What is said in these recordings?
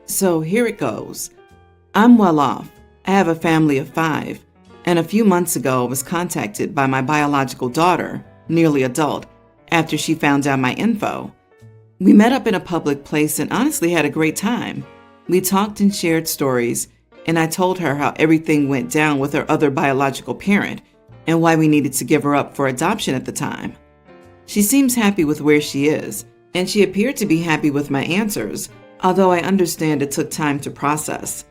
So here it goes. I'm well off. I have a family of 5, and a few months ago I was contacted by my biological daughter, nearly adult, after she found out my info. We met up in a public place and honestly had a great time. We talked and shared stories, and I told her how everything went down with her other biological parent and why we needed to give her up for adoption at the time. She seems happy with where she is, and she appeared to be happy with my answers, although I understand it took time to process.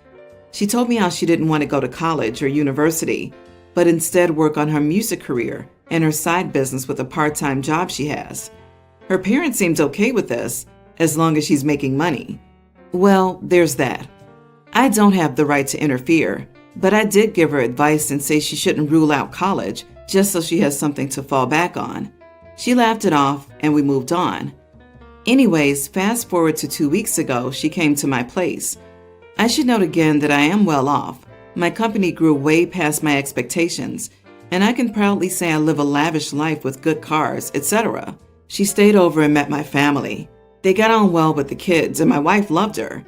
She told me how she didn't want to go to college or university, but instead work on her music career and her side business with a part-time job she has. Her parents seemed okay with this, as long as she's making money. Well, there's that. I don't have the right to interfere, but I did give her advice and say she shouldn't rule out college just so she has something to fall back on. She laughed it off and we moved on. Anyways, fast forward to 2 weeks ago, she came to my place. I should note again that I am well off. My company grew way past my expectations, and I can proudly say I live a lavish life with good cars, etc. She stayed over and met my family. They got on well with the kids, and my wife loved her.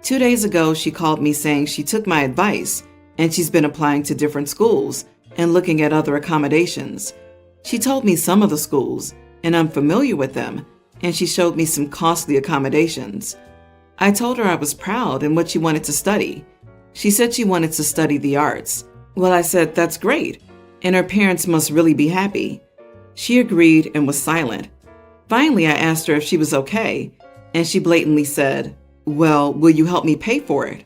2 days ago, she called me saying she took my advice, and she's been applying to different schools and looking at other accommodations. She told me some of the schools, and I'm familiar with them, and she showed me some costly accommodations. I told her I was proud and what she wanted to study. She said she wanted to study the arts. Well, I said, that's great, and her parents must really be happy. She agreed and was silent. Finally, I asked her if she was okay, and she blatantly said, well, will you help me pay for it?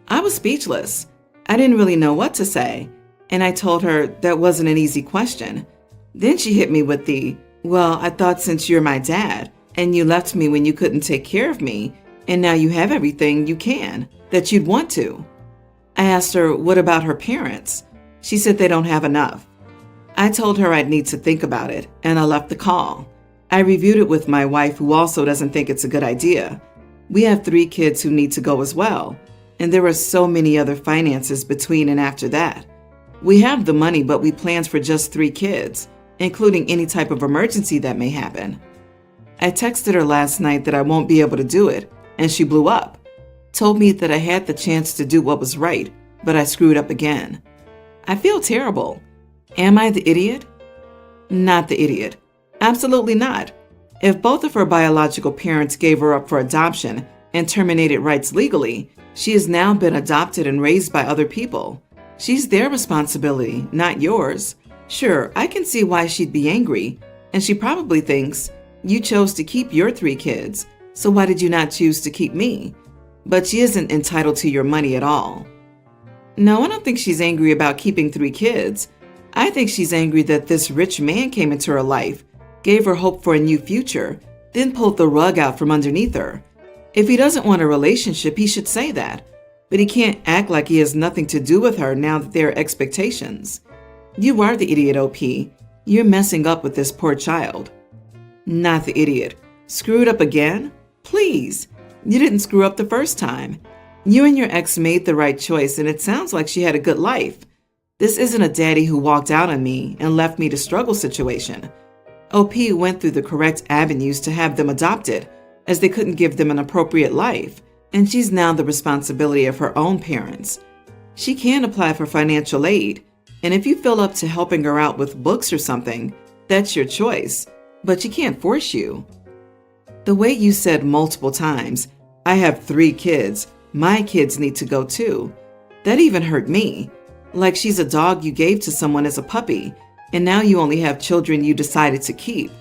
I was speechless. I didn't really know what to say, and I told her that wasn't an easy question. Then she hit me with well, I thought since you're my dad, and you left me when you couldn't take care of me, and now you have everything you can, that you'd want to. I asked her, what about her parents? She said they don't have enough. I told her I'd need to think about it, and I left the call. I reviewed it with my wife, who also doesn't think it's a good idea. We have 3 kids who need to go as well, and there are so many other finances between and after that. We have the money, but we planned for just 3 kids, including any type of emergency that may happen. I texted her last night that I won't be able to do it, and she blew up. Told me that I had the chance to do what was right, but I screwed up again. I feel terrible. Am I the idiot? Not the idiot. Absolutely not. If both of her biological parents gave her up for adoption and terminated rights legally, she has now been adopted and raised by other people. She's their responsibility, not yours. Sure, I can see why she'd be angry, and she probably thinks, you chose to keep your 3 kids, so why did you not choose to keep me? But she isn't entitled to your money at all. No, I don't think she's angry about keeping 3 kids. I think she's angry that this rich man came into her life, gave her hope for a new future, then pulled the rug out from underneath her. If he doesn't want a relationship, he should say that, but he can't act like he has nothing to do with her now that there are expectations. You are the idiot, OP. You're messing up with this poor child. Not the idiot. Screwed up again? Please. You didn't screw up the first time. You and your ex made the right choice, and it sounds like she had a good life. This isn't a daddy who walked out on me and left me to struggle situation. OP went through the correct avenues to have them adopted, as they couldn't give them an appropriate life, and she's now the responsibility of her own parents. She can apply for financial aid, and if you feel up to helping her out with books or something, that's your choice, but she can't force you. The way you said multiple times, I have 3 kids, my kids need to go too, that even hurt me. Like she's a dog you gave to someone as a puppy, and now you only have children you decided to keep.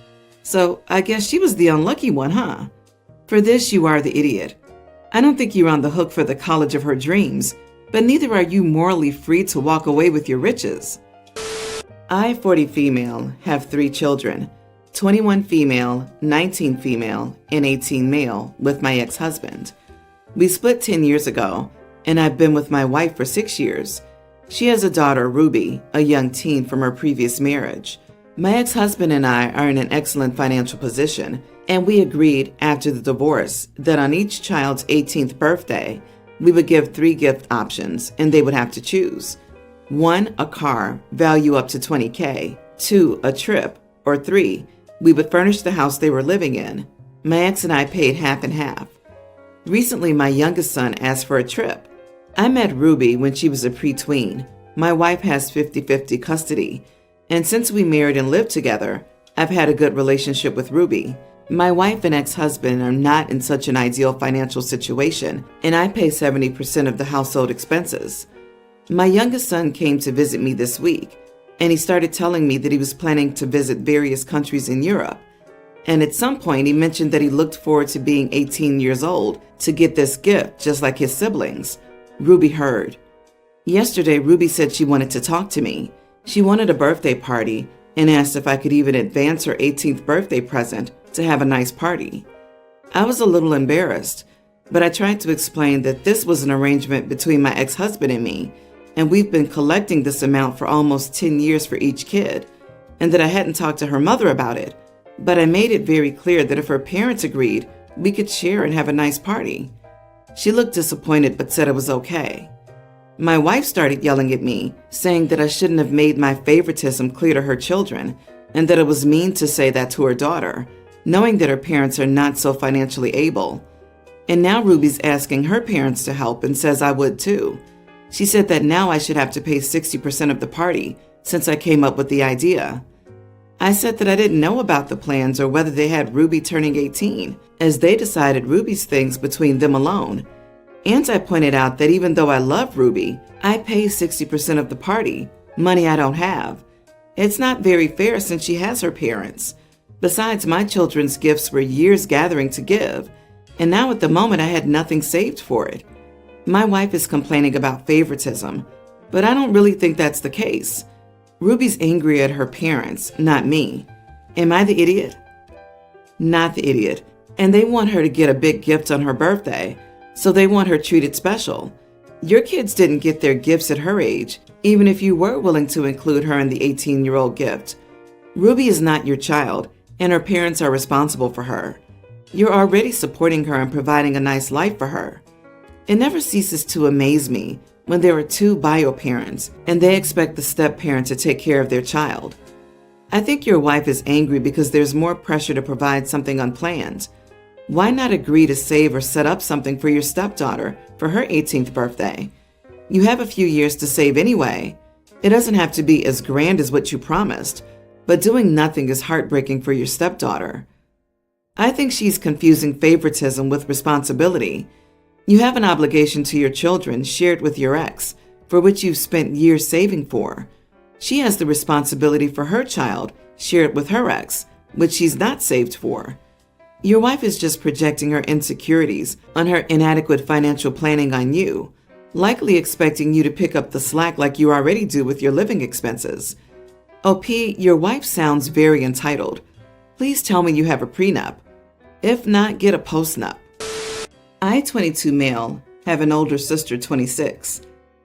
So I guess she was the unlucky one, huh? For this, you are the idiot. I don't think you're on the hook for the college of her dreams, but neither are you morally free to walk away with your riches. I, 40 female, have 3 children, 21 female, 19 female, and 18 male, with my ex-husband. We split 10 years ago, and I've been with my wife for 6 years. She has a daughter, Ruby, a young teen from her previous marriage. My ex-husband and I are in an excellent financial position, and we agreed after the divorce that on each child's 18th birthday, we would give 3 gift options, and they would have to choose. 1, a car, value up to $20K. 2, a trip. Or 3, we would furnish the house they were living in. My ex and I paid half and half. Recently, my youngest son asked for a trip. I met Ruby when she was a preteen. My wife has 50-50 custody, and since we married and lived together, I've had a good relationship with Ruby. My wife and ex-husband are not in such an ideal financial situation, and I pay 70% of the household expenses. My youngest son came to visit me this week, and he started telling me that he was planning to visit various countries in Europe. And at some point, he mentioned that he looked forward to being 18 years old to get this gift, just like his siblings. Ruby heard. Yesterday, Ruby said she wanted to talk to me. She wanted a birthday party and asked if I could even advance her 18th birthday present to have a nice party. I was a little embarrassed, but I tried to explain that this was an arrangement between my ex-husband and me, and we've been collecting this amount for almost 10 years for each kid, and that I hadn't talked to her mother about it, but I made it very clear that if her parents agreed, we could share and have a nice party. She looked disappointed but said it was okay. My wife started yelling at me, saying that I shouldn't have made my favoritism clear to her children, and that it was mean to say that to her daughter, knowing that her parents are not so financially able. And now Ruby's asking her parents to help and says I would too. She said that now I should have to pay 60% of the party since I came up with the idea. I said that I didn't know about the plans or whether they had Ruby turning 18, as they decided Ruby's things between them alone. And I pointed out that even though I love Ruby, I pay 60% of the party, money I don't have. It's not very fair since she has her parents. Besides, my children's gifts were years gathering to give, and now at the moment I had nothing saved for it. My wife is complaining about favoritism, but I don't really think that's the case. Ruby's angry at her parents, not me. Am I the idiot? Not the idiot. And they want her to get a big gift on her birthday, so they want her treated special. Your kids didn't get their gifts at her age, even if you were willing to include her in the 18-year-old gift. Ruby is not your child, and her parents are responsible for her. You're already supporting her and providing a nice life for her. It never ceases to amaze me when there are two bio parents and they expect the step-parent to take care of their child. I think your wife is angry because there's more pressure to provide something unplanned. Why not agree to save or set up something for your stepdaughter for her 18th birthday? You have a few years to save anyway. It doesn't have to be as grand as what you promised, but doing nothing is heartbreaking for your stepdaughter. I think she's confusing favoritism with responsibility. You have an obligation to your children shared with your ex, for which you've spent years saving for. She has the responsibility for her child shared with her ex, which she's not saved for. Your wife is just projecting her insecurities on her inadequate financial planning on you, likely expecting you to pick up the slack like you already do with your living expenses. OP, your wife sounds very entitled. Please tell me you have a prenup. If not, get a postnup. I, 22 male, have an older sister, 26.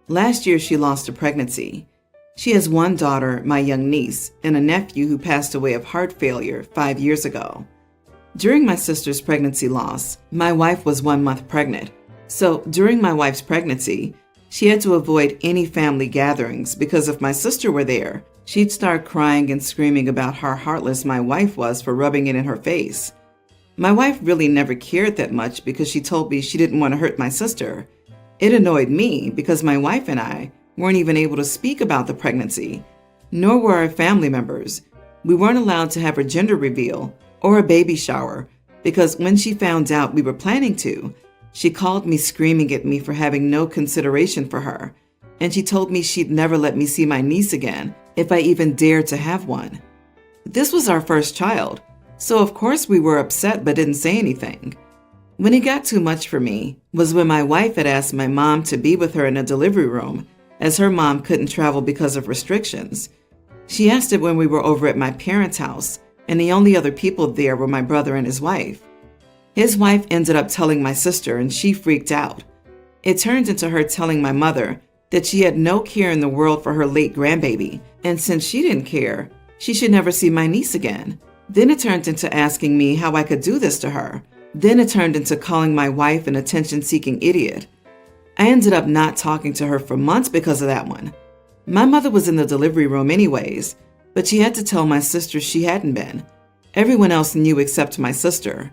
Last year, she lost a pregnancy. She has one daughter, my young niece, and a nephew who passed away of heart failure 5 years ago. During my sister's pregnancy loss, my wife was 1 month pregnant. So during my wife's pregnancy, she had to avoid any family gatherings because if my sister were there, she'd start crying and screaming about how heartless my wife was for rubbing it in her face. My wife really never cared that much because she told me she didn't want to hurt my sister. It annoyed me because my wife and I weren't even able to speak about the pregnancy, nor were our family members. We weren't allowed to have her gender reveal or a baby shower because when she found out we were planning to, she called me screaming at me for having no consideration for her, and she told me she'd never let me see my niece again if I even dared to have one. This was our first child, so of course we were upset but didn't say anything. When it got too much for me was when my wife had asked my mom to be with her in a delivery room, as her mom couldn't travel because of restrictions. She asked it when we were over at my parents' house, and the only other people there were my brother and his wife. His wife ended up telling my sister, and she freaked out. It turned into her telling my mother that she had no care in the world for her late grandbaby, and since she didn't care, she should never see my niece again. Then it turned into asking me how I could do this to her. Then it turned into calling my wife an attention-seeking idiot. I ended up not talking to her for months because of that one. My mother was in the delivery room anyways, but she had to tell my sister she hadn't been. Everyone else knew except my sister.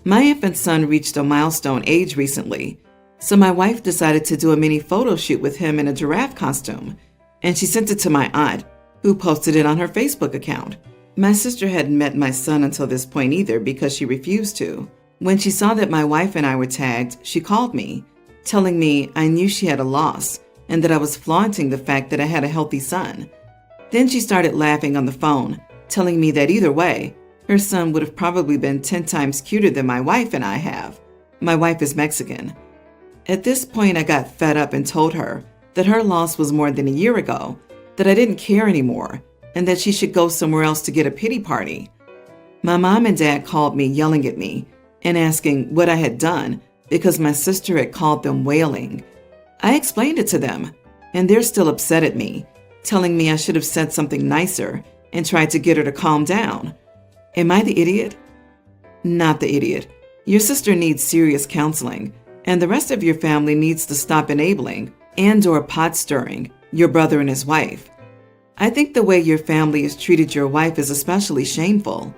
My infant son reached a milestone age recently, so my wife decided to do a mini photo shoot with him in a giraffe costume, and she sent it to my aunt, who posted it on her Facebook account. My sister hadn't met my son until this point either because she refused to. When she saw that my wife and I were tagged, she called me, telling me I knew she had a loss and that I was flaunting the fact that I had a healthy son. Then she started laughing on the phone, telling me that either way, her son would have probably been 10 times cuter than my wife and I have. My wife is Mexican. At this point, I got fed up and told her that her loss was more than a year ago, that I didn't care anymore, and that she should go somewhere else to get a pity party. My mom and dad called me, yelling at me and asking what I had done because my sister had called them wailing. I explained it to them, and they're still upset at me, telling me I should have said something nicer and tried to get her to calm down. Am I the idiot? Not the idiot. Your sister needs serious counseling, and the rest of your family needs to stop enabling and/or pot stirring your brother and his wife. I think the way your family has treated your wife is especially shameful.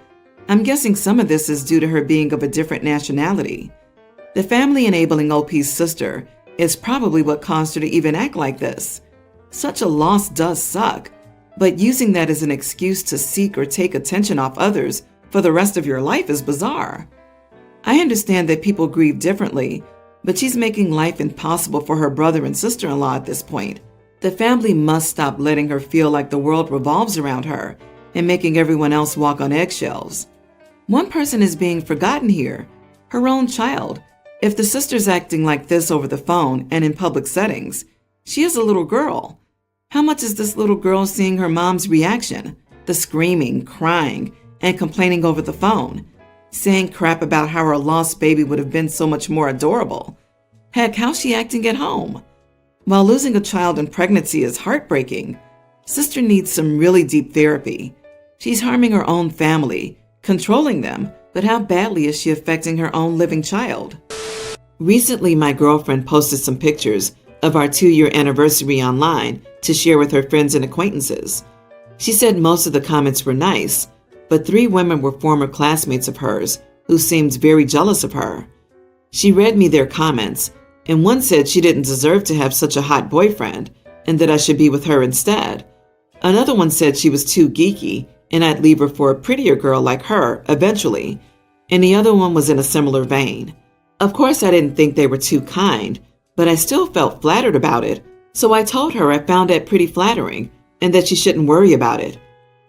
I'm guessing some of this is due to her being of a different nationality. The family enabling OP's sister is probably what caused her to even act like this. Such a loss does suck, but using that as an excuse to seek or take attention off others for the rest of your life is bizarre. I understand that people grieve differently, but she's making life impossible for her brother and sister-in-law at this point. The family must stop letting her feel like the world revolves around her and making everyone else walk on eggshells. One person is being forgotten here, her own child. If the sister's acting like this over the phone and in public settings, she is a little girl. How much is this little girl seeing her mom's reaction? The screaming, crying, and complaining over the phone, saying crap about how her lost baby would have been so much more adorable. Heck, how's she acting at home? While losing a child in pregnancy is heartbreaking, sister needs some really deep therapy. She's harming her own family, controlling them, but how badly is she affecting her own living child? Recently, my girlfriend posted some pictures of our 2-year anniversary online to share with her friends and acquaintances. She said most of the comments were nice, but 3 women were former classmates of hers who seemed very jealous of her. She read me their comments, and one said she didn't deserve to have such a hot boyfriend and that I should be with her instead. Another one said she was too geeky and I'd leave her for a prettier girl like her eventually, and the other one was in a similar vein. Of course, I didn't think they were too kind, but I still felt flattered about it, so I told her I found that pretty flattering and that she shouldn't worry about it.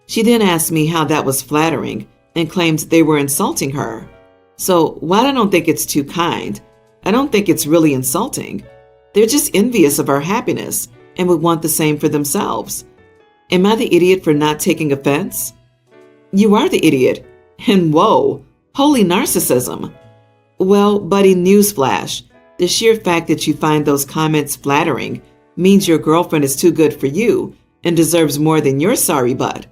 She then asked me how that was flattering and claimed they were insulting her. So while I don't think it's too kind, I don't think it's really insulting. They're just envious of our happiness and would want the same for themselves. Am I the idiot for not taking offense? You are the idiot. And whoa, holy narcissism. Well, buddy, newsflash. The sheer fact that you find those comments flattering means your girlfriend is too good for you and deserves more than your sorry butt.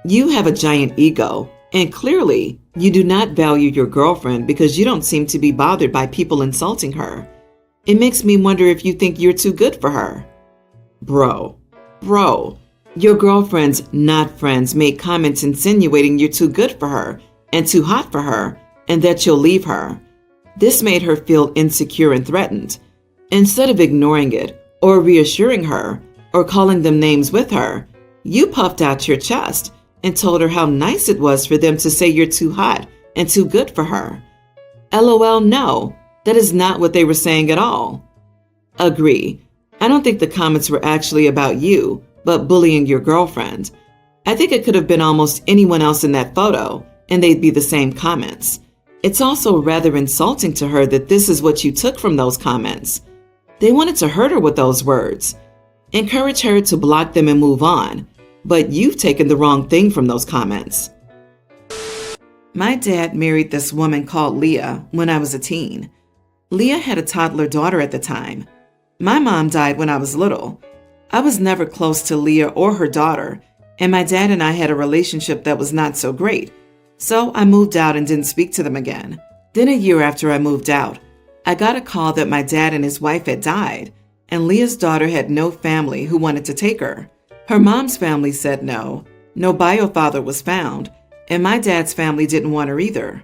You have a giant ego, and clearly you do not value your girlfriend because you don't seem to be bothered by people insulting her. It makes me wonder if you think you're too good for her. Bro, your girlfriend's not friends made comments insinuating you're too good for her and too hot for her and that you'll leave her. This made her feel insecure and threatened. Instead of ignoring it or reassuring her or calling them names with her, you puffed out your chest and told her how nice it was for them to say you're too hot and too good for her. LOL, no, that is not what they were saying at all. Agree. I don't think the comments were actually about you, but bullying your girlfriend. I think it could have been almost anyone else in that photo, and they'd be the same comments. It's also rather insulting to her that this is what you took from those comments. They wanted to hurt her with those words. Encourage her to block them and move on, but you've taken the wrong thing from those comments. My dad married this woman called Leah when I was a teen. Leah had a toddler daughter at the time. My mom died when I was little. I was never close to Leah or her daughter, and my dad and I had a relationship that was not so great, so I moved out and didn't speak to them again. Then a year after I moved out, I got a call that my dad and his wife had died, and Leah's daughter had no family who wanted to take her. Her mom's family said no bio father was found, and my dad's family didn't want her either.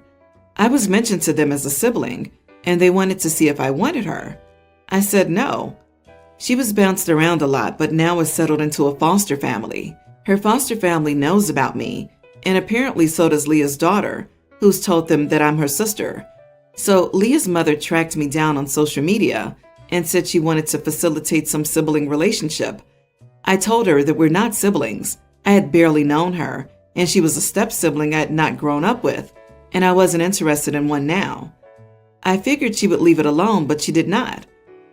I was mentioned to them as a sibling, and they wanted to see if I wanted her. I said no. She was bounced around a lot, but now is settled into a foster family. Her foster family knows about me, and apparently so does Leah's daughter, who's told them that I'm her sister. So Leah's mother tracked me down on social media and said she wanted to facilitate some sibling relationship. I told her that we're not siblings. I had barely known her, and she was a step-sibling I had not grown up with, and I wasn't interested in one now. I figured she would leave it alone, but she did not,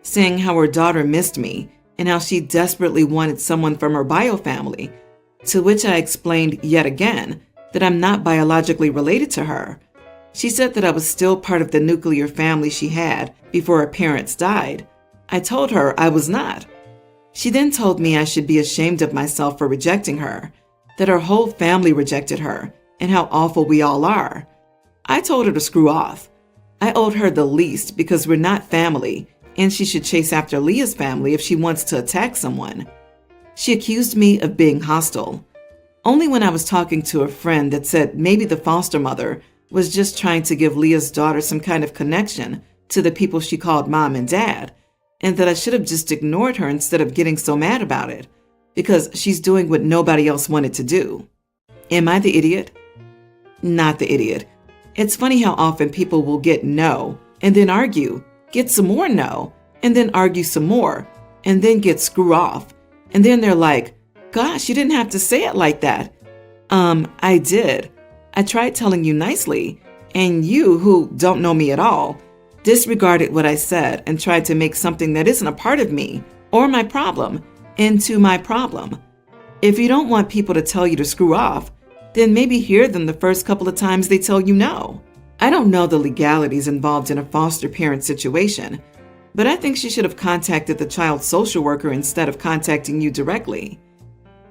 saying how her daughter missed me and how she desperately wanted someone from her bio family, to which I explained yet again that I'm not biologically related to her. She said that I was still part of the nuclear family she had before her parents died. I told her I was not. She then told me I should be ashamed of myself for rejecting her, that her whole family rejected her, and how awful we all are. I told her to screw off. I owed her the least because we're not family, and she should chase after Leah's family if she wants to attack someone. She accused me of being hostile. Only when I was talking to a friend that said maybe the foster mother was just trying to give Leah's daughter some kind of connection to the people she called mom and dad, and that I should have just ignored her instead of getting so mad about it, because she's doing what nobody else wanted to do. Am I the idiot? Not the idiot. It's funny how often people will get no, and then argue, get some more no, and then argue some more, and then get screw off, and then they're like, gosh, you didn't have to say it like that. I did. I tried telling you nicely, and you, who don't know me at all, disregarded what I said and tried to make something that isn't a part of me or my problem into my problem. If you don't want people to tell you to screw off, then maybe hear them the first couple of times they tell you no. I don't know the legalities involved in a foster parent situation, but I think she should have contacted the child social worker instead of contacting you directly.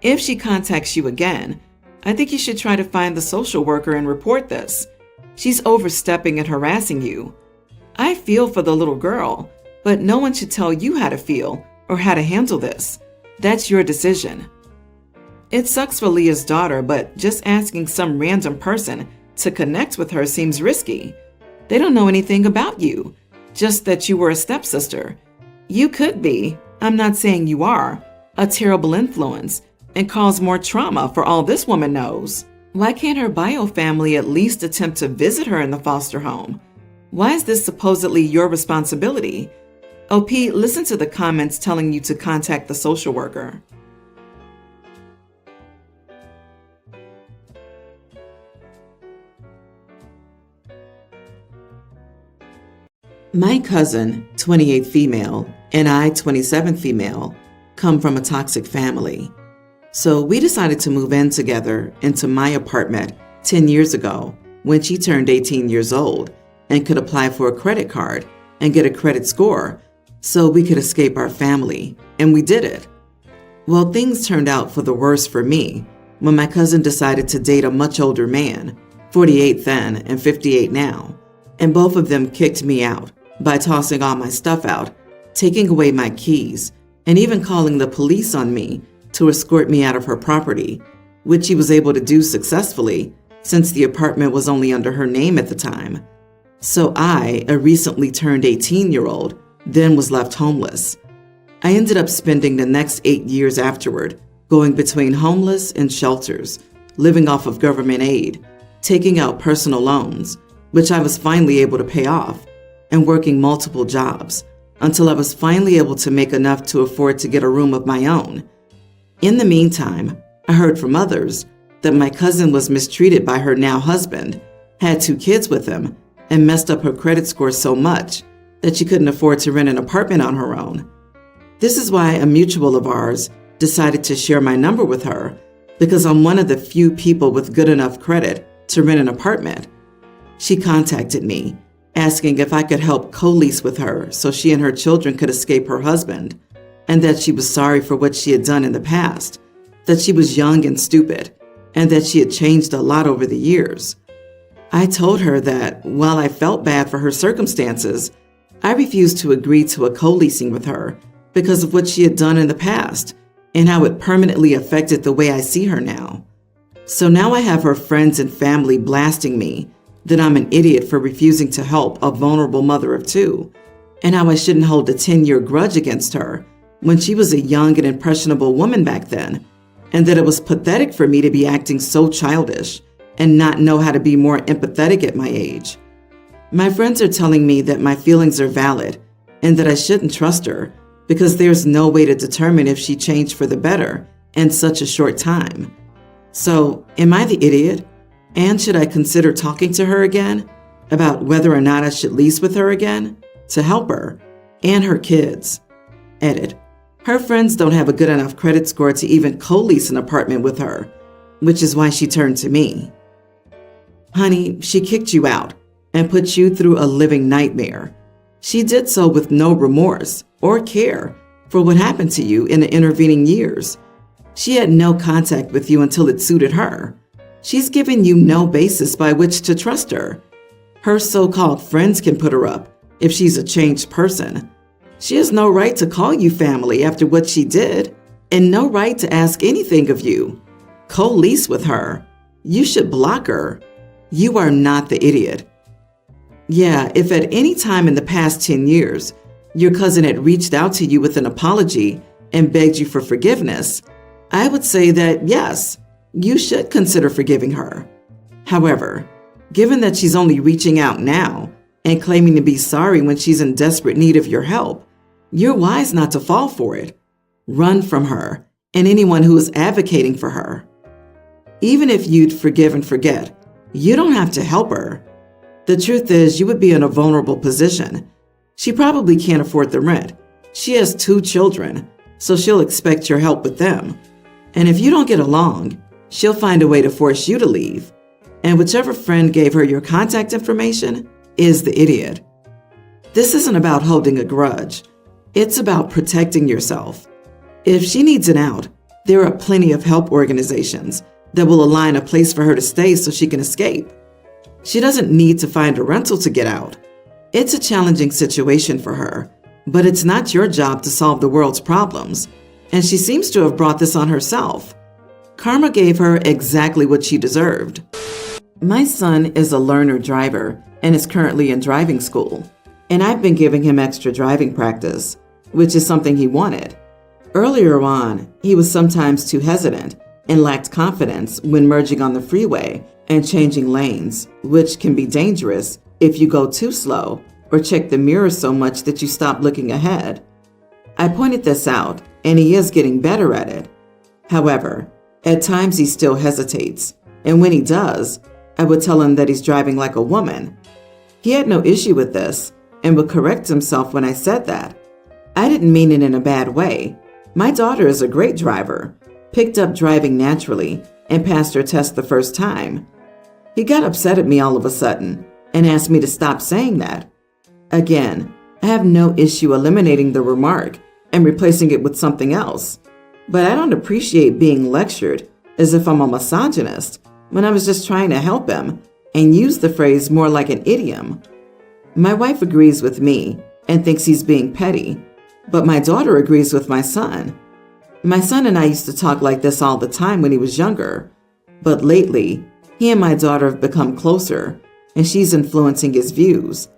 If she contacts you again, I think you should try to find the social worker and report this. She's overstepping and harassing you. I feel for the little girl, but no one should tell you how to feel or how to handle this. That's your decision. It sucks for Leah's daughter, but just asking some random person to connect with her seems risky. They don't know anything about you, just that you were a stepsister. You could be, I'm not saying you are, a terrible influence and cause more trauma for all this woman knows. Why can't her bio family at least attempt to visit her in the foster home? Why is this supposedly your responsibility? OP, listen to the comments telling you to contact the social worker. My cousin, 28 female, and I, 27 female, come from a toxic family. So we decided to move in together into my apartment 10 years ago when she turned 18 years old and could apply for a credit card and get a credit score so we could escape our family, and we did it. Well, things turned out for the worse for me when my cousin decided to date a much older man, 48 then and 58 now, and both of them kicked me out by tossing all my stuff out, taking away my keys, and even calling the police on me to escort me out of her property, which he was able to do successfully since the apartment was only under her name at the time. So I, a recently turned 18-year-old, then was left homeless. I ended up spending the next 8 years afterward going between homeless and shelters, living off of government aid, taking out personal loans, which I was finally able to pay off, and working multiple jobs until I was finally able to make enough to afford to get a room of my own. In the meantime, I heard from others that my cousin was mistreated by her now husband, had 2 kids with him, and messed up her credit score so much that she couldn't afford to rent an apartment on her own. This is why a mutual of ours decided to share my number with her, because I'm one of the few people with good enough credit to rent an apartment. She contacted me, asking if I could help co-lease with her so she and her children could escape her husband, and that she was sorry for what she had done in the past, that she was young and stupid, and that she had changed a lot over the years. I told her that while I felt bad for her circumstances, I refused to agree to a co-leasing with her because of what she had done in the past and how it permanently affected the way I see her now. So now I have her friends and family blasting me that I'm an idiot for refusing to help a vulnerable mother of two, and how I shouldn't hold a 10-year grudge against her when she was a young and impressionable woman back then, and that it was pathetic for me to be acting so childish and not know how to be more empathetic at my age. My friends are telling me that my feelings are valid and that I shouldn't trust her because there's no way to determine if she changed for the better in such a short time. So, am I the idiot? And should I consider talking to her again about whether or not I should lease with her again to help her and her kids? Edit. Her friends don't have a good enough credit score to even co-lease an apartment with her, which is why she turned to me. Honey, she kicked you out and put you through a living nightmare. She did so with no remorse or care for what happened to you in the intervening years. She had no contact with you until it suited her. She's given you no basis by which to trust her. Her so-called friends can put her up if she's a changed person. She has no right to call you family after what she did, and no right to ask anything of you. Co-lease with her. You should block her. You are not the idiot. Yeah, if at any time in the past 10 years, your cousin had reached out to you with an apology and begged you for forgiveness, I would say that yes, you should consider forgiving her. However, given that she's only reaching out now and claiming to be sorry when she's in desperate need of your help, you're wise not to fall for it. Run from her and anyone who is advocating for her. Even if you'd forgive and forget, you don't have to help her. The truth is, you would be in a vulnerable position. She probably can't afford the rent. She has 2 children, so she'll expect your help with them. And if you don't get along, she'll find a way to force you to leave. And whichever friend gave her your contact information is the idiot. This isn't about holding a grudge. It's about protecting yourself. If she needs an out, there are plenty of help organizations that will align a place for her to stay so she can escape. She doesn't need to find a rental to get out. It's a challenging situation for her, but it's not your job to solve the world's problems, and she seems to have brought this on herself. Karma gave her exactly what she deserved. My son is a learner driver and is currently in driving school, and I've been giving him extra driving practice, which is something he wanted. Earlier on, he was sometimes too hesitant and lacked confidence when merging on the freeway and changing lanes, which can be dangerous if you go too slow or check the mirror so much that you stop looking ahead. I pointed this out, and he is getting better at it. However, at times he still hesitates, and when he does, I would tell him that he's driving like a woman. He had no issue with this and would correct himself when I said that. I didn't mean it in a bad way. My daughter is a great driver, picked up driving naturally, and passed her test the first time. He got upset at me all of a sudden and asked me to stop saying that. Again, I have no issue eliminating the remark and replacing it with something else, but I don't appreciate being lectured as if I'm a misogynist when I was just trying to help him and use the phrase more like an idiom. My wife agrees with me and thinks he's being petty, but my daughter agrees with my son. My son and I used to talk like this all the time when he was younger, but lately, he and my daughter have become closer, and she's influencing his views.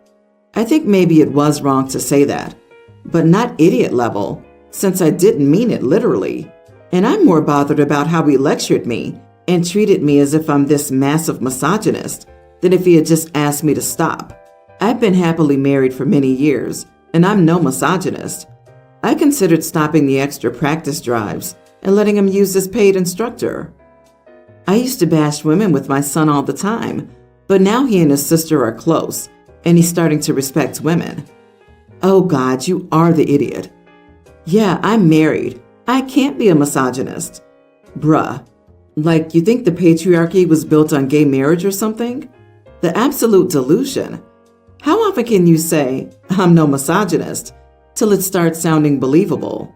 I think maybe it was wrong to say that, but not idiot level, since I didn't mean it literally. And I'm more bothered about how he lectured me and treated me as if I'm this massive misogynist than if he had just asked me to stop. I've been happily married for many years, and I'm no misogynist. I considered stopping the extra practice drives and letting him use his paid instructor. I used to bash women with my son all the time, but now he and his sister are close, and he's starting to respect women. Oh God, you are the idiot. Yeah, I'm married. I can't be a misogynist. Bruh, like you think the patriarchy was built on gay marriage or something? The absolute delusion. How often can you say, I'm no misogynist, till it starts sounding believable?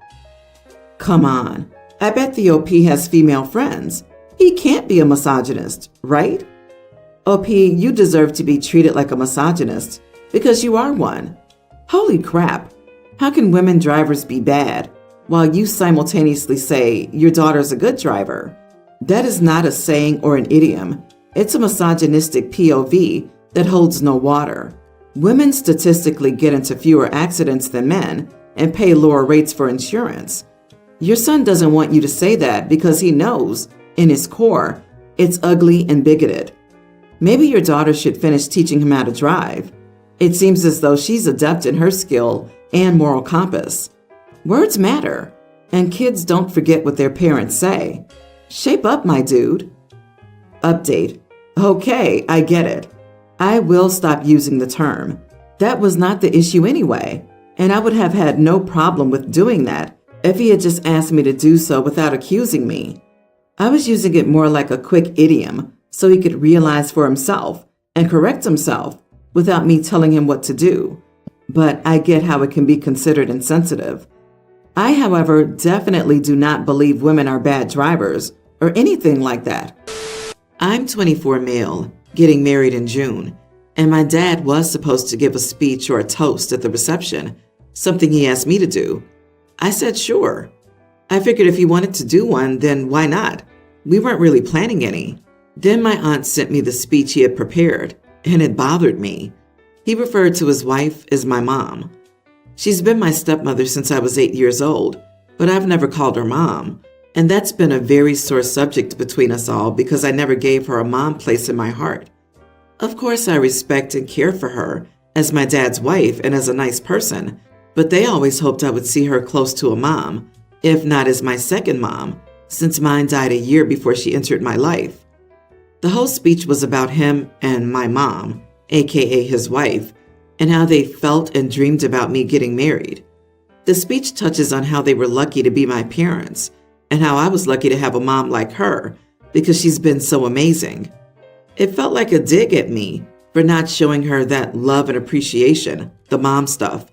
Come on, I bet the OP has female friends. He can't be a misogynist, right? OP, you deserve to be treated like a misogynist because you are one. Holy crap, how can women drivers be bad while you simultaneously say your daughter's a good driver? That is not a saying or an idiom. It's a misogynistic POV that holds no water. Women statistically get into fewer accidents than men and pay lower rates for insurance. Your son doesn't want you to say that because he knows, in his core, it's ugly and bigoted. Maybe your daughter should finish teaching him how to drive. It seems as though she's adept in her skill and moral compass. Words matter, and kids don't forget what their parents say. Shape up, my dude. Update. Okay, I get it. I will stop using the term. That was not the issue anyway, and I would have had no problem with doing that if he had just asked me to do so without accusing me. I was using it more like a quick idiom so he could realize for himself and correct himself without me telling him what to do. But I get how it can be considered insensitive. I, however, definitely do not believe women are bad drivers or anything like that. I'm 24 male, getting married in June, and my dad was supposed to give a speech or a toast at the reception, something he asked me to do. I said sure. I figured if he wanted to do one, then why not? We weren't really planning any. Then my aunt sent me the speech he had prepared, and it bothered me. He referred to his wife as my mom. She's been my stepmother since I was 8 years old, but I've never called her mom, and that's been a very sore subject between us all because I never gave her a mom place in my heart. Of course, I respect and care for her as my dad's wife and as a nice person, but they always hoped I would see her close to a mom, if not as my second mom, since mine died a year before she entered my life. The whole speech was about him and my mom, aka his wife, and how they felt and dreamed about me getting married. The speech touches on how they were lucky to be my parents and how I was lucky to have a mom like her because she's been so amazing. It felt like a dig at me for not showing her that love and appreciation, the mom stuff,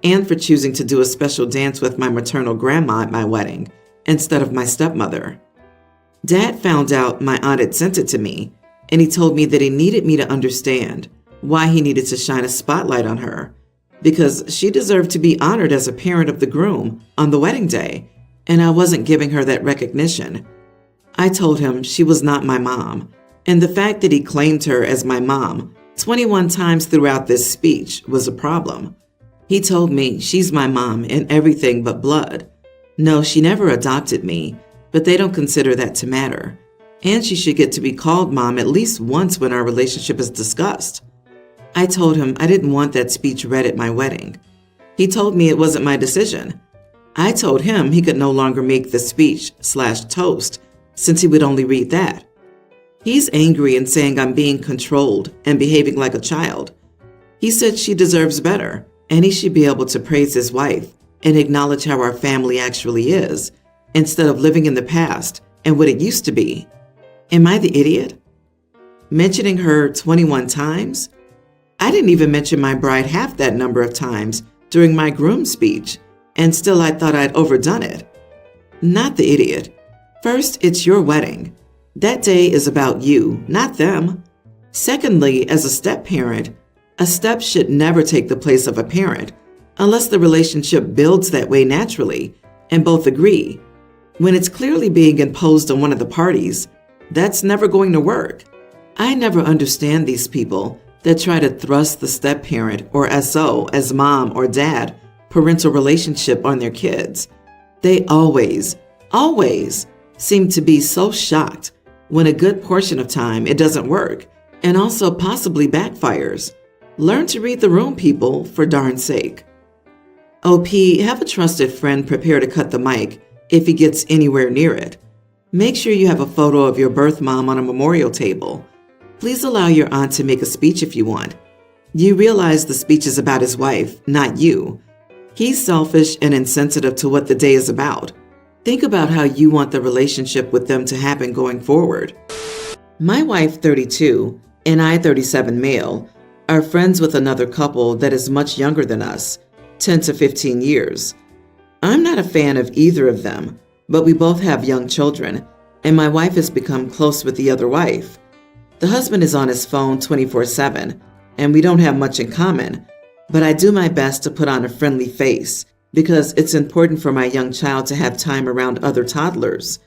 and for choosing to do a special dance with my maternal grandma at my wedding instead of my stepmother. Dad found out my aunt had sent it to me, and he told me that he needed me to understand why he needed to shine a spotlight on her, because she deserved to be honored as a parent of the groom on the wedding day, and I wasn't giving her that recognition. I told him she was not my mom, and the fact that he claimed her as my mom 21 times throughout this speech was a problem. He told me she's my mom in everything but blood. No, she never adopted me, but they don't consider that to matter. And she should get to be called mom at least once when our relationship is discussed. I told him I didn't want that speech read at my wedding. He told me it wasn't my decision. I told him he could no longer make the speech/toast since he would only read that. He's angry and saying I'm being controlled and behaving like a child. He said she deserves better, and he should be able to praise his wife and acknowledge how our family actually is, instead of living in the past and what it used to be. Am I the idiot? Mentioning her 21 times? I didn't even mention my bride half that number of times during my groom speech, and still I thought I'd overdone it. Not the idiot. First, it's your wedding. That day is about you, not them. Secondly, as a step-parent, a step should never take the place of a parent unless the relationship builds that way naturally and both agree. When it's clearly being imposed on one of the parties, that's never going to work. I never understand these people that try to thrust the step-parent or SO as mom or dad parental relationship on their kids. They always seem to be so shocked when a good portion of time it doesn't work and also possibly backfires. Learn to read the room, people, for darn sake. OP, have a trusted friend prepare to cut the mic if he gets anywhere near it. Make sure you have a photo of your birth mom on a memorial table. Please allow your aunt to make a speech if you want. You realize the speech is about his wife, not you. He's selfish and insensitive to what the day is about. Think about how you want the relationship with them to happen going forward. My wife, 32, and I, 37 male, are friends with another couple that is much younger than us, 10 to 15 years. I'm not a fan of either of them, but we both have young children, and my wife has become close with the other wife. The husband is on his phone 24/7, and we don't have much in common, but I do my best to put on a friendly face because it's important for my young child to have time around other toddlers.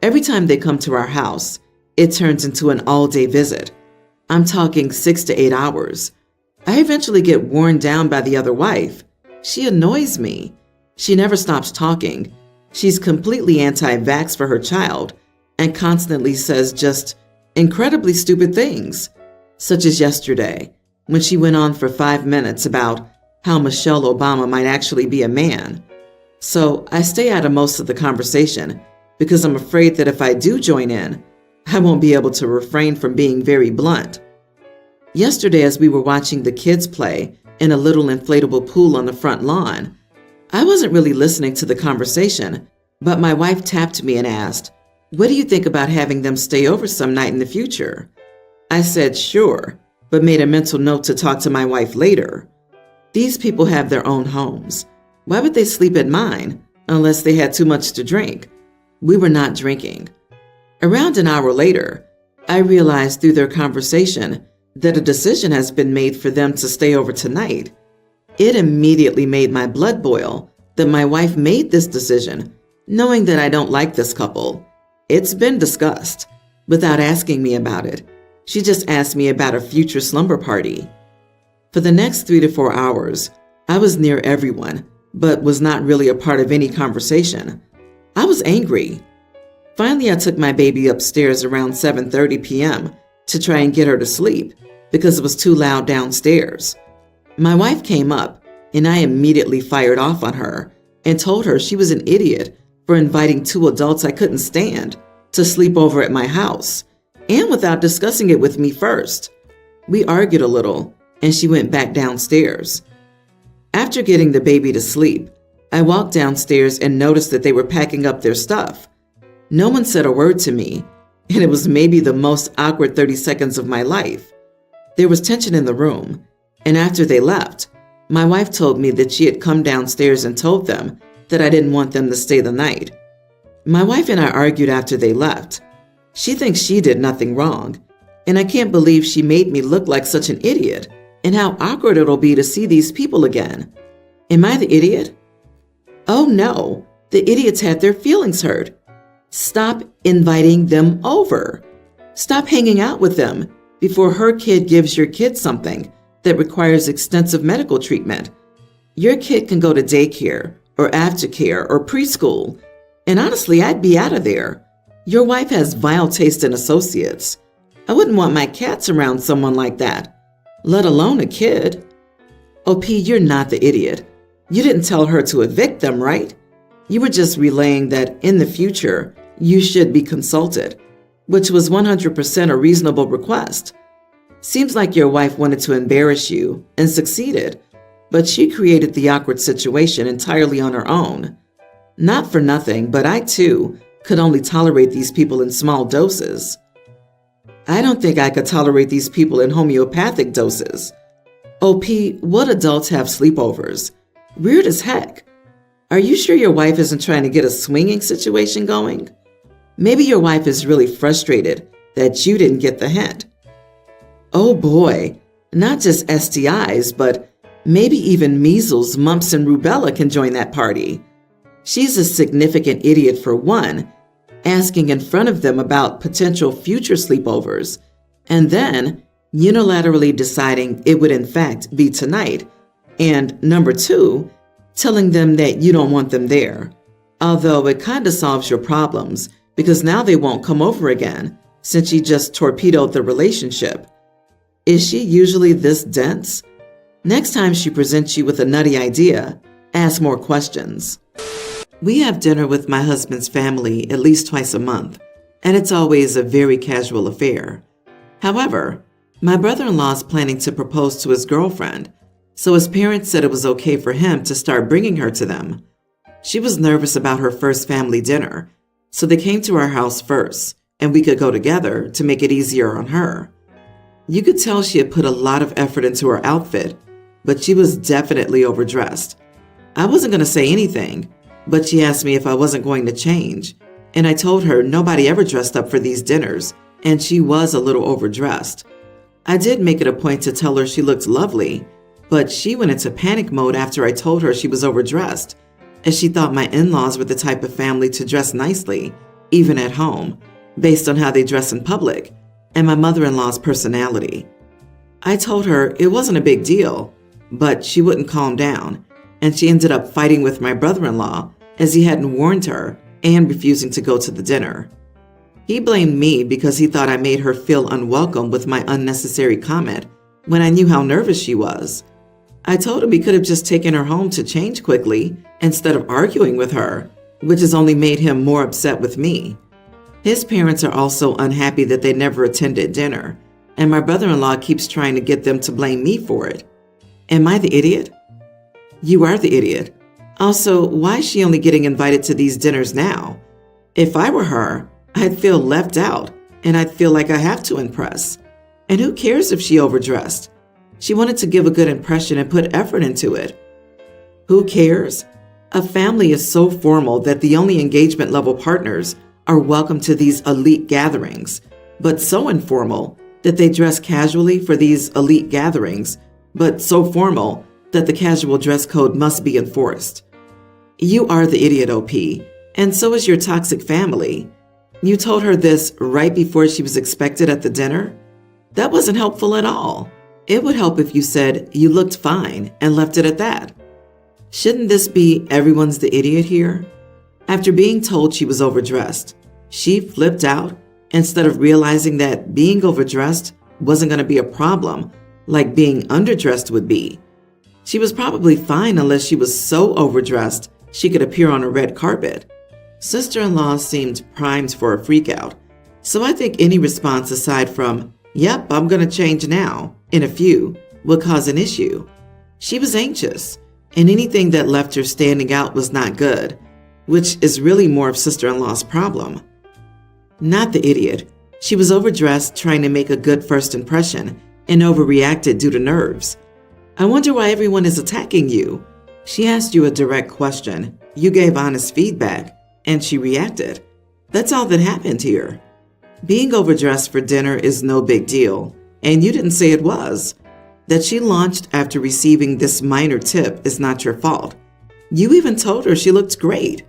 Every time they come to our house, it turns into an all-day visit. I'm talking 6 to 8 hours. I eventually get worn down by the other wife. She annoys me. She never stops talking. She's completely anti-vax for her child and constantly says just incredibly stupid things, such as yesterday when she went on for 5 minutes about how Michelle Obama might actually be a man. So I stay out of most of the conversation because I'm afraid that if I do join in, I won't be able to refrain from being very blunt. Yesterday, as we were watching the kids play in a little inflatable pool on the front lawn, I wasn't really listening to the conversation, but my wife tapped me and asked, "What do you think about having them stay over some night in the future?" I said, "Sure," but made a mental note to talk to my wife later. These people have their own homes. Why would they sleep at mine unless they had too much to drink? We were not drinking. Around an hour later, I realized through their conversation that a decision has been made for them to stay over tonight. It immediately made my blood boil that my wife made this decision, knowing that I don't like this couple. It's been discussed, without asking me about it. She just asked me about a future slumber party. For the next 3 to 4 hours, I was near everyone, but was not really a part of any conversation. I was angry. Finally, I took my baby upstairs around 7:30 p.m. to try and get her to sleep because it was too loud downstairs. My wife came up, and I immediately fired off on her and told her she was an idiot for inviting 2 adults I couldn't stand to sleep over at my house, and without discussing it with me first. We argued a little, and she went back downstairs. After getting the baby to sleep, I walked downstairs and noticed that they were packing up their stuff. No one said a word to me, and it was maybe the most awkward 30 seconds of my life. There was tension in the room, and after they left, my wife told me that she had come downstairs and told them that I didn't want them to stay the night. My wife and I argued after they left. She thinks she did nothing wrong, and I can't believe she made me look like such an idiot, and how awkward it'll be to see these people again. Am I the idiot? Oh no, the idiots had their feelings hurt. Stop inviting them over. Stop hanging out with them before her kid gives your kid something that requires extensive medical treatment. Your kid can go to daycare or aftercare or preschool, and honestly, I'd be out of there. Your wife has vile taste in associates. I wouldn't want my cats around someone like that, let alone a kid. OP, you're not the idiot. You didn't tell her to evict them, right? You were just relaying that in the future, you should be consulted, which was 100% a reasonable request. Seems like your wife wanted to embarrass you and succeeded, but she created the awkward situation entirely on her own. Not for nothing, but I too could only tolerate these people in small doses. I don't think I could tolerate these people in homeopathic doses. OP, what adults have sleepovers? Weird as heck. Are you sure your wife isn't trying to get a swinging situation going? Maybe your wife is really frustrated that you didn't get the hint. Oh boy, not just STIs, but maybe even measles, mumps, and rubella can join that party. She's a significant idiot for one, asking in front of them about potential future sleepovers, and then unilaterally deciding it would in fact be tonight, and number two, telling them that you don't want them there. Although it kind of solves your problems because now they won't come over again since you just torpedoed the relationship. Is she usually this dense? Next time she presents you with a nutty idea, ask more questions. We have dinner with my husband's family at least twice a month, and it's always a very casual affair. However, my brother-in-law is planning to propose to his girlfriend, so his parents said it was okay for him to start bringing her to them. She was nervous about her first family dinner, so they came to our house first, and we could go together to make it easier on her. You could tell she had put a lot of effort into her outfit, but she was definitely overdressed. I wasn't going to say anything, but she asked me if I wasn't going to change, and I told her nobody ever dressed up for these dinners, and she was a little overdressed. I did make it a point to tell her she looked lovely, but she went into panic mode after I told her she was overdressed, as she thought my in-laws were the type of family to dress nicely, even at home, based on how they dress in public, and my mother-in-law's personality. I told her it wasn't a big deal, but she wouldn't calm down, and she ended up fighting with my brother-in-law as he hadn't warned her and refusing to go to the dinner. He blamed me because he thought I made her feel unwelcome with my unnecessary comment when I knew how nervous she was. I told him he could have just taken her home to change quickly instead of arguing with her, which has only made him more upset with me. His parents are also unhappy that they never attended dinner, and my brother-in-law keeps trying to get them to blame me for it. Am I the idiot? You are the idiot. Also, why is she only getting invited to these dinners now? If I were her, I'd feel left out, and I'd feel like I have to impress. And who cares if she overdressed? She wanted to give a good impression and put effort into it. Who cares? A family is so formal that the only engagement level partners are welcome to these elite gatherings, but so informal that they dress casually for these elite gatherings, but so formal that the casual dress code must be enforced. You are the idiot, OP, and so is your toxic family. You told her this right before she was expected at the dinner? That wasn't helpful at all. It would help if you said you looked fine and left it at that. Shouldn't this be everyone's the idiot here? After being told she was overdressed, she flipped out instead of realizing that being overdressed wasn't going to be a problem like being underdressed would be. She was probably fine unless she was so overdressed she could appear on a red carpet. Sister-in-law seemed primed for a freakout, so I think any response aside from, "Yep, I'm going to change now," in a few, would cause an issue. She was anxious, and anything that left her standing out was not good, which is really more of sister-in-law's problem. Not the idiot. She was overdressed trying to make a good first impression and overreacted due to nerves. I wonder why everyone is attacking you. She asked you a direct question, you gave honest feedback, and she reacted. That's all that happened here. Being overdressed for dinner is no big deal, and you didn't say it was. That she launched after receiving this minor tip is not your fault. You even told her she looked great.